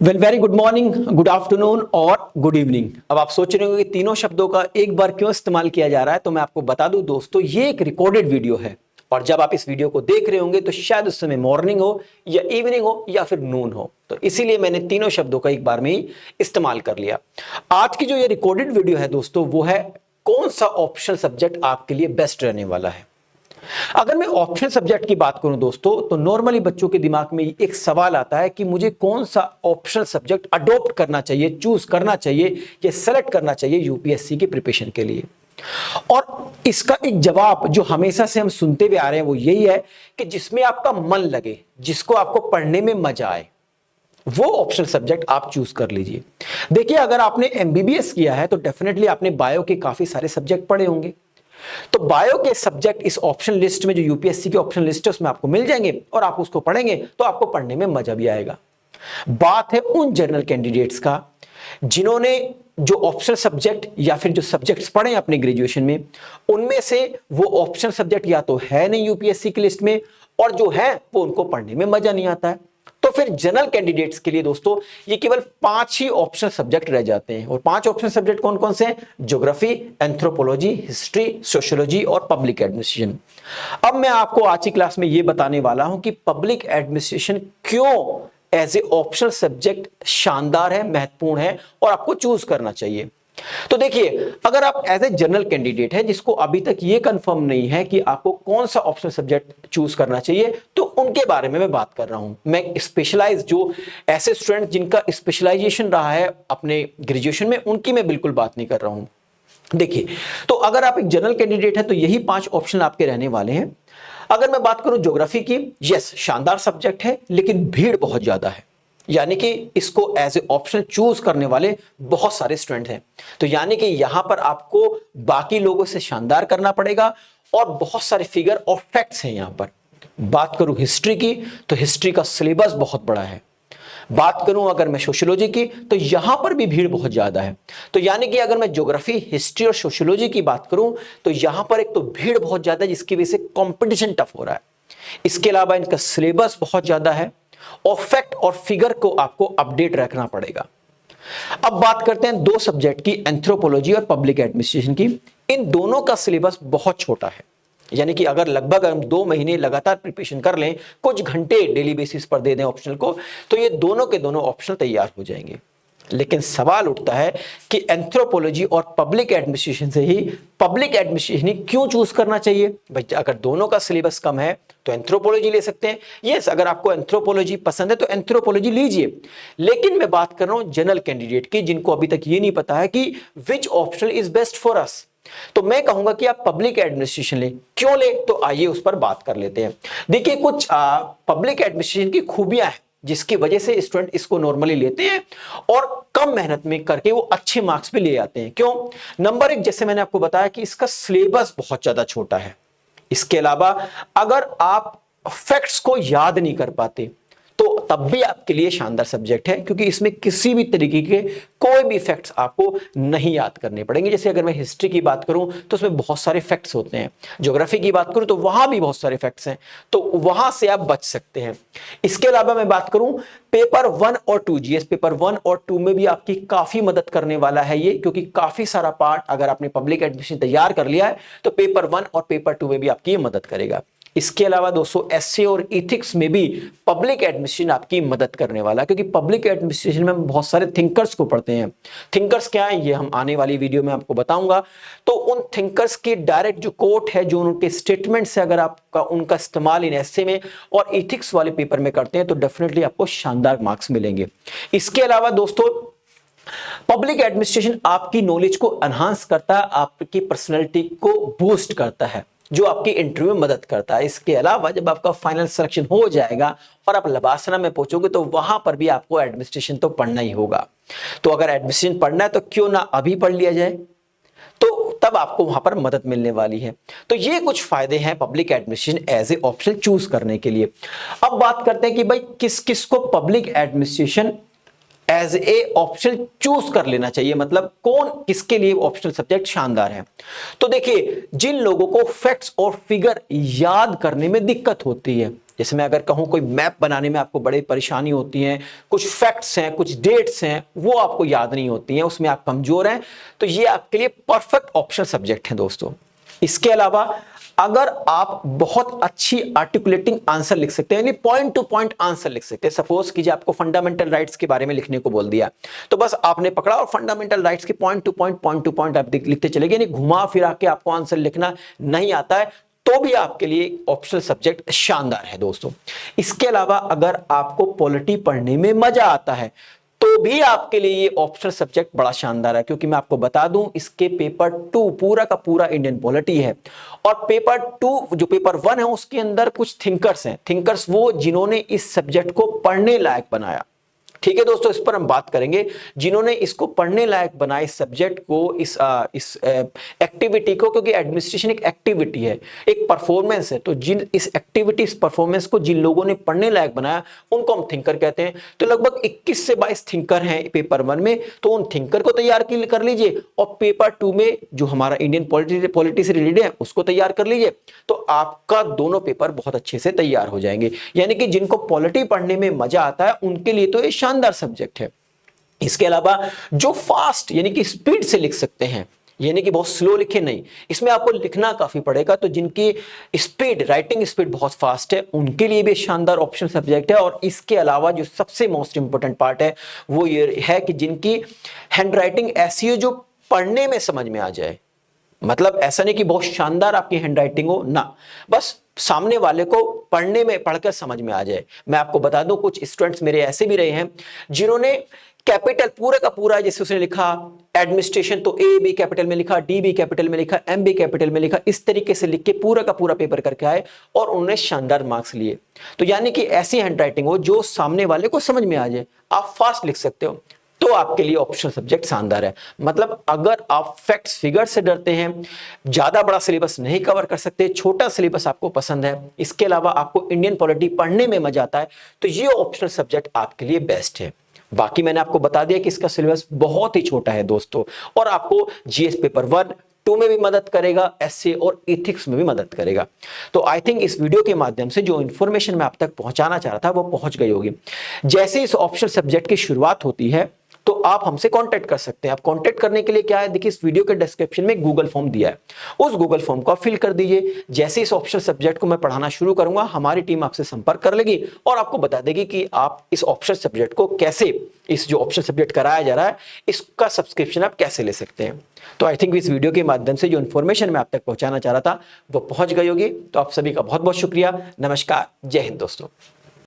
Very good morning, good afternoon और good evening. अब आप सोच रहे होंगे कि तीनों शब्दों का एक बार क्यों इस्तेमाल किया जा रहा है, तो मैं आपको बता दूं दोस्तों, ये एक रिकॉर्डेड वीडियो है और जब आप इस वीडियो को देख रहे होंगे तो शायद उस समय मॉर्निंग हो या इवनिंग हो या फिर नून हो, तो इसीलिए मैंने तीनों शब्दों का एक बार में ही इस्तेमाल कर लिया। आज की जो ये रिकॉर्डेड वीडियो है दोस्तों, वो है कौन सा ऑप्शनल सब्जेक्ट आपके लिए बेस्ट रहने वाला है। अगर मैं ऑप्शनल सब्जेक्ट की बात करूं दोस्तों, तो नॉर्मली बच्चों के दिमाग में एक सवाल आता है कि मुझे कौन सा ऑप्शनल सब्जेक्ट अडॉप्ट करना चाहिए, चूज करना चाहिए या सेलेक्ट करना चाहिए यूपीएससी की प्रिपरेशन के लिए। और इसका एक जवाब जो हमेशा से हम सुनते हुए आ रहे हैं वो यही है कि जिसमें आपका मन लगे, जिसको आपको पढ़ने में मजा आए, वो ऑप्शनल सब्जेक्ट आप चूज कर लीजिए। देखिए, अगर आपने एमबीबीएस किया है तो डेफिनेटली आपने बायो के काफी सारे सब्जेक्ट पढ़े होंगे। तो बायो के सब्जेक्ट इस ऑप्शन लिस्ट में, जो यूपीएससी की ऑप्शन लिस्ट है, उसमें आपको मिल जाएंगे और आप उसको पढ़ेंगे तो आपको पढ़ने में मजा भी आएगा। बात है उन जनरल कैंडिडेट्स का जिन्होंने जो ऑप्शनल सब्जेक्ट या फिर जो सब्जेक्ट्स पढ़े अपने ग्रेजुएशन में, उनमें से वो ऑप्शनल सब्जेक्ट या तो है नहीं यूपीएससी की लिस्ट में, और जो है वो उनको पढ़ने में मजा नहीं आता है। तो फिर जनरल कैंडिडेट्स के लिए दोस्तों ये केवल 5 ही ऑप्शनल सब्जेक्ट रह जाते हैं। और 5 ऑप्शनल सब्जेक्ट कौन कौन से हैं? ज्योग्राफी, एंथ्रोपोलॉजी, हिस्ट्री, सोशियोलॉजी और पब्लिक एडमिनिस्ट्रेशन। अब मैं आपको आज की क्लास में ये बताने वाला हूं कि पब्लिक एडमिनिस्ट्रेशन क्यों एज ए ऑप्शनल सब्जेक्ट शानदार है, महत्वपूर्ण है और आपको चूज करना चाहिए। तो देखिए, अगर आप एज ए जनरल कैंडिडेट है जिसको अभी तक ये कंफर्म नहीं है कि आपको कौन सा ऑप्शनल सब्जेक्ट चूज करना चाहिए, तो उनके बारे में मैं बात कर रहा हूं। मैं स्पेशलाइज, जो ऐसे स्टूडेंट जिनका स्पेशलाइजेशन रहा है अपने ग्रेजुएशन में, उनकी मैं बिल्कुल बात नहीं कर रहा हूं। देखिए, तो अगर आप एक जनरल कैंडिडेट है तो यही 5 ऑप्शन आपके रहने वाले हैं। अगर मैं बात करूं ज्योग्राफी की, यस शानदार सब्जेक्ट है, लेकिन भीड़ बहुत ज्यादा है, यानी कि इसको एज ए ऑप्शन चूज करने वाले बहुत सारे स्टूडेंट हैं। तो यानी कि यहां पर आपको बाकी लोगों से शानदार करना पड़ेगा और बहुत सारे फिगर और फैक्ट्स हैं यहां पर। बात करूं हिस्ट्री की, तो हिस्ट्री का सिलेबस बहुत बड़ा है। बात करूं अगर मैं सोशियोलॉजी की, तो यहां पर भी भीड़ बहुत ज्यादा है। तो यानी कि अगर मैं ज्योग्राफी, हिस्ट्री और सोशियोलॉजी की बात करूं, तो यहां पर एक तो भीड़ बहुत ज्यादा है जिसकी वजह से कंपटीशन टफ हो रहा है। इसके अलावा इनका सिलेबस बहुत ज्यादा है और फैक्ट और फिगर को आपको अपडेट रखना पड़ेगा। अब बात करते हैं 2 सब्जेक्ट की, एंथ्रोपोलॉजी और पब्लिक एडमिनिस्ट्रेशन की। इन दोनों का सिलेबस बहुत छोटा है, यानी कि अगर लगभग हम 2 महीने लगातार प्रिपरेशन कर लें, कुछ घंटे डेली बेसिस पर दे दें ऑप्शनल को, तो ये दोनों के दोनों ऑप्शनल तैयार हो जाएंगे। लेकिन सवाल उठता है कि एंथ्रोपोलॉजी और पब्लिक एडमिनिस्ट्रेशन से ही पब्लिक एडमिनिस्ट्रेशन ही क्यों चूज करना चाहिए भाई? अगर दोनों का सिलेबस कम है तो एंथ्रोपोलॉजी ले सकते हैं। यस, अगर आपको एंथ्रोपोलॉजी पसंद है तो एंथ्रोपोलॉजी लीजिए। लेकिन मैं बात कर रहा हूं जनरल कैंडिडेट की, जिनको अभी तक ये नहीं पता है कि which option is best for us, तो मैं कहूंगा कि आप पब्लिक एडमिनिस्ट्रेशन लें। क्यों ले, तो आइए उस पर बात कर लेते हैं। देखिए, कुछ पब्लिक एडमिनिस्ट्रेशन की खूबियां हैं जिसकी वजह से स्टूडेंट इसको नॉर्मली लेते हैं और कम मेहनत में करके वो अच्छे मार्क्स भी ले आते हैं। क्यों? नंबर 1, जैसे मैंने आपको बताया कि इसका सिलेबस बहुत ज्यादा छोटा है। इसके अलावा अगर आप फैक्ट्स को याद नहीं कर पाते तो तब भी आपके लिए शानदार सब्जेक्ट है, क्योंकि इसमें किसी भी तरीके के कोई भी फैक्ट्स आपको नहीं याद करने पड़ेंगे। जैसे अगर मैं हिस्ट्री की बात करूं तो उसमें बहुत सारे फैक्ट्स होते हैं, ज्योग्राफी की बात करूं तो वहां भी बहुत सारे फैक्ट्स हैं, तो वहां से आप बच सकते हैं। इसके अलावा मैं बात करूं पेपर 1 और 2, जीएस पेपर 1 और 2 में भी आपकी काफी मदद करने वाला है ये, क्योंकि काफी सारा पार्ट अगर आपने पब्लिक एडमिनिस्ट्रेशन तैयार कर लिया है तो पेपर 1 और पेपर 2 में भी आपकी मदद करेगा। इसके अलावा दोस्तों एसए और इथिक्स में भी पब्लिक एडमिनिस्ट्रेशन आपकी मदद करने वाला है, क्योंकि पब्लिक एडमिनिस्ट्रेशन में हम बहुत सारे थिंकर्स को पढ़ते हैं। थिंकर्स क्या है ये हम आने वाली वीडियो में आपको बताऊंगा। तो उन थिंकर्स के डायरेक्ट जो कोट है, जो उनके स्टेटमेंट से अगर आपका उनका इस्तेमाल इन एसए में और इथिक्स वाले पेपर में करते हैं तो डेफिनेटली आपको शानदार मार्क्स मिलेंगे। इसके अलावा दोस्तों पब्लिक एडमिनिस्ट्रेशन आपकी नॉलेज को एनहांस करता है, आपकी पर्सनैलिटी को बूस्ट करता है, जो आपकी इंटरव्यू में मदद करता है। इसके अलावा जब आपका फाइनल सिलेक्शन हो जाएगा और आप लबासना में पहुंचोगे तो वहां पर भी आपको एडमिनिस्ट्रेशन तो पढ़ना ही होगा। तो अगर एडमिनिस्ट्रेशन पढ़ना है तो क्यों ना अभी पढ़ लिया जाए, तो तब आपको वहां पर मदद मिलने वाली है। तो ये कुछ फायदे हैं public administration as a option choose करने के लिए। अब बात करते हैं कि भाई किस किस को public administration as a option choose कर लेना चाहिए, मतलब कौन किसके लिए ऑप्शनल सब्जेक्ट शानदार है। तो देखिए, जिन लोगों को फैक्ट्स और फिगर याद करने में दिक्कत होती है, जैसे मैं अगर कहूं कोई मैप बनाने में आपको बड़ी परेशानी होती है, कुछ फैक्ट्स हैं, कुछ डेट्स हैं, वो आपको याद नहीं होती हैं, उसमें आप कमजोर हैं, तो ये आपके लिए परफेक्ट ऑप्शनल सब्जेक्ट है दोस्तों। इसके अलावा अगर आप बहुत अच्छी आर्टिकुलेटिंग आंसर लिख सकते हैं, यानी पॉइंट टू पॉइंट आंसर लिख सकते हैं, सपोज कीजिए आपको फंडामेंटल राइट्स के बारे में लिखने को बोल दिया, तो बस आपने पकड़ा और फंडामेंटल राइट्स के पॉइंट टू पॉइंट आप लिखते चले गए, यानी घुमा फिरा के आपको आंसर लिखना नहीं आता है, तो भी आपके लिए ऑप्शनल सब्जेक्ट शानदार है दोस्तों। इसके अलावा अगर आपको पॉलिटी पढ़ने में मजा आता है, तो भी आपके लिए ये ऑप्शनल सब्जेक्ट बड़ा शानदार है, क्योंकि मैं आपको बता दूं इसके पेपर 2 पूरा का पूरा इंडियन पॉलिटी है, और पेपर 2 जो पेपर 1 है उसके अंदर कुछ थिंकर्स हैं, थिंकर्स वो जिन्होंने इस सब्जेक्ट को पढ़ने लायक बनाया। ठीक है दोस्तों, इस पर हम बात करेंगे, जिन्होंने इसको पढ़ने लायक बनाए, इस सब्जेक्ट को, इस एक्टिविटी को, क्योंकि एडमिनिस्ट्रेशन एक एक्टिविटी है, एक परफॉर्मेंस है, तो जिन इस एक्टिविटी, इस परफॉर्मेंस को जिन लोगों ने पढ़ने लायक बनाया उनको हम थिंकर कहते हैं। तो लगभग 21 से 22 थिंकर हैं पेपर 1 में, तो उन थिंकर को तैयार कर लीजिए, और पेपर 2 में जो हमारा इंडियन पॉलिटी से रिलेटेड है उसको तैयार कर लीजिए, तो आपका दोनों पेपर बहुत अच्छे से तैयार हो जाएंगे। यानी कि जिनको पॉलिटी पढ़ने में मजा आता है उनके लिए तो ये शानदार सब्जेक्ट है। इसके अलावा जो फास्ट यानी कि स्पीड से लिख सकते हैं, यानी कि बहुत स्लो लिखे नहीं, इसमें आपको लिखना काफी पड़ेगा, तो जिनकी स्पीड, राइटिंग स्पीड बहुत फास्ट है, उनके लिए भी शानदार ऑप्शन सब्जेक्ट है। और इसके अलावा जो सबसे मोस्ट इंपोर्टेंट पार्ट है वो ये है कि जिनकी हैंड राइटिंग ऐसी है जो पढ़ने में समझ में आ जाए, मतलब ऐसा नहीं कि बहुत शानदार आपकी हैंड राइटिंग हो ना, बस सामने वाले को पढ़ने में, पढ़कर समझ में आ जाए। मैं आपको बता दूं कुछ स्टूडेंट्स मेरे ऐसे भी रहे हैं जिन्होंने कैपिटल पूरा का पूरा, जैसे उसने लिखा एडमिनिस्ट्रेशन, तो ए भी कैपिटल में लिखा, डी भी कैपिटल में लिखा, एम भी कैपिटल में लिखा, इस तरीके से लिख के पूरा का पूरा पेपर करके आए और उन्होंने शानदार मार्क्स लिए। तो यानी कि ऐसी हैंड राइटिंग हो जो सामने वाले को समझ में आ जाए, आप फास्ट लिख सकते हो, तो आपके लिए ऑप्शनल सब्जेक्ट शानदार है। मतलब अगर आप फैक्ट्स फिगर से डरते हैं, ज्यादा बड़ा सिलेबस नहीं कवर कर सकते, छोटा सिलेबस आपको पसंद है, इसके अलावा आपको इंडियन पॉलिटी पढ़ने में मजा आता है, तो ये ऑप्शनल सब्जेक्ट आपके लिए बेस्ट है। बाकी मैंने आपको बता दिया कि इसका सिलेबस बहुत ही छोटा है दोस्तों, और आपको जीएस पेपर 1, 2 में भी मदद करेगा, एसए और एथिक्स में भी मदद करेगा। तो आई थिंक इस वीडियो के माध्यम से जो इंफॉर्मेशन मैं आप तक पहुंचाना चाह रहा था वो पहुंच गई होगी। जैसे इस ऑप्शनल सब्जेक्ट की शुरुआत होती है तो आप हमसे कांटेक्ट कर सकते हैं। आप कांटेक्ट करने के लिए क्या है, देखिए इस वीडियो के डिस्क्रिप्शन में गूगल फॉर्म दिया है, उस गूगल फॉर्म को आप फिल कर दीजिए। जैसे इस ऑप्शनल सब्जेक्ट को मैं पढ़ाना शुरू करूंगा, हमारी टीम आपसे संपर्क कर लेगी और आपको बता देगी कि आप इस ऑप्शनल सब्जेक्ट को कैसे, इस जो ऑप्शनल सब्जेक्ट कराया जा रहा है इसका सब्सक्रिप्शन आप कैसे ले सकते हैं। तो आई थिंक इस वीडियो के माध्यम से जो इन्फॉर्मेशन मैं आप तक पहुंचाना चाह रहा था वो पहुंच गई होगी। तो आप सभी का बहुत बहुत शुक्रिया। नमस्कार, जय हिंद दोस्तों।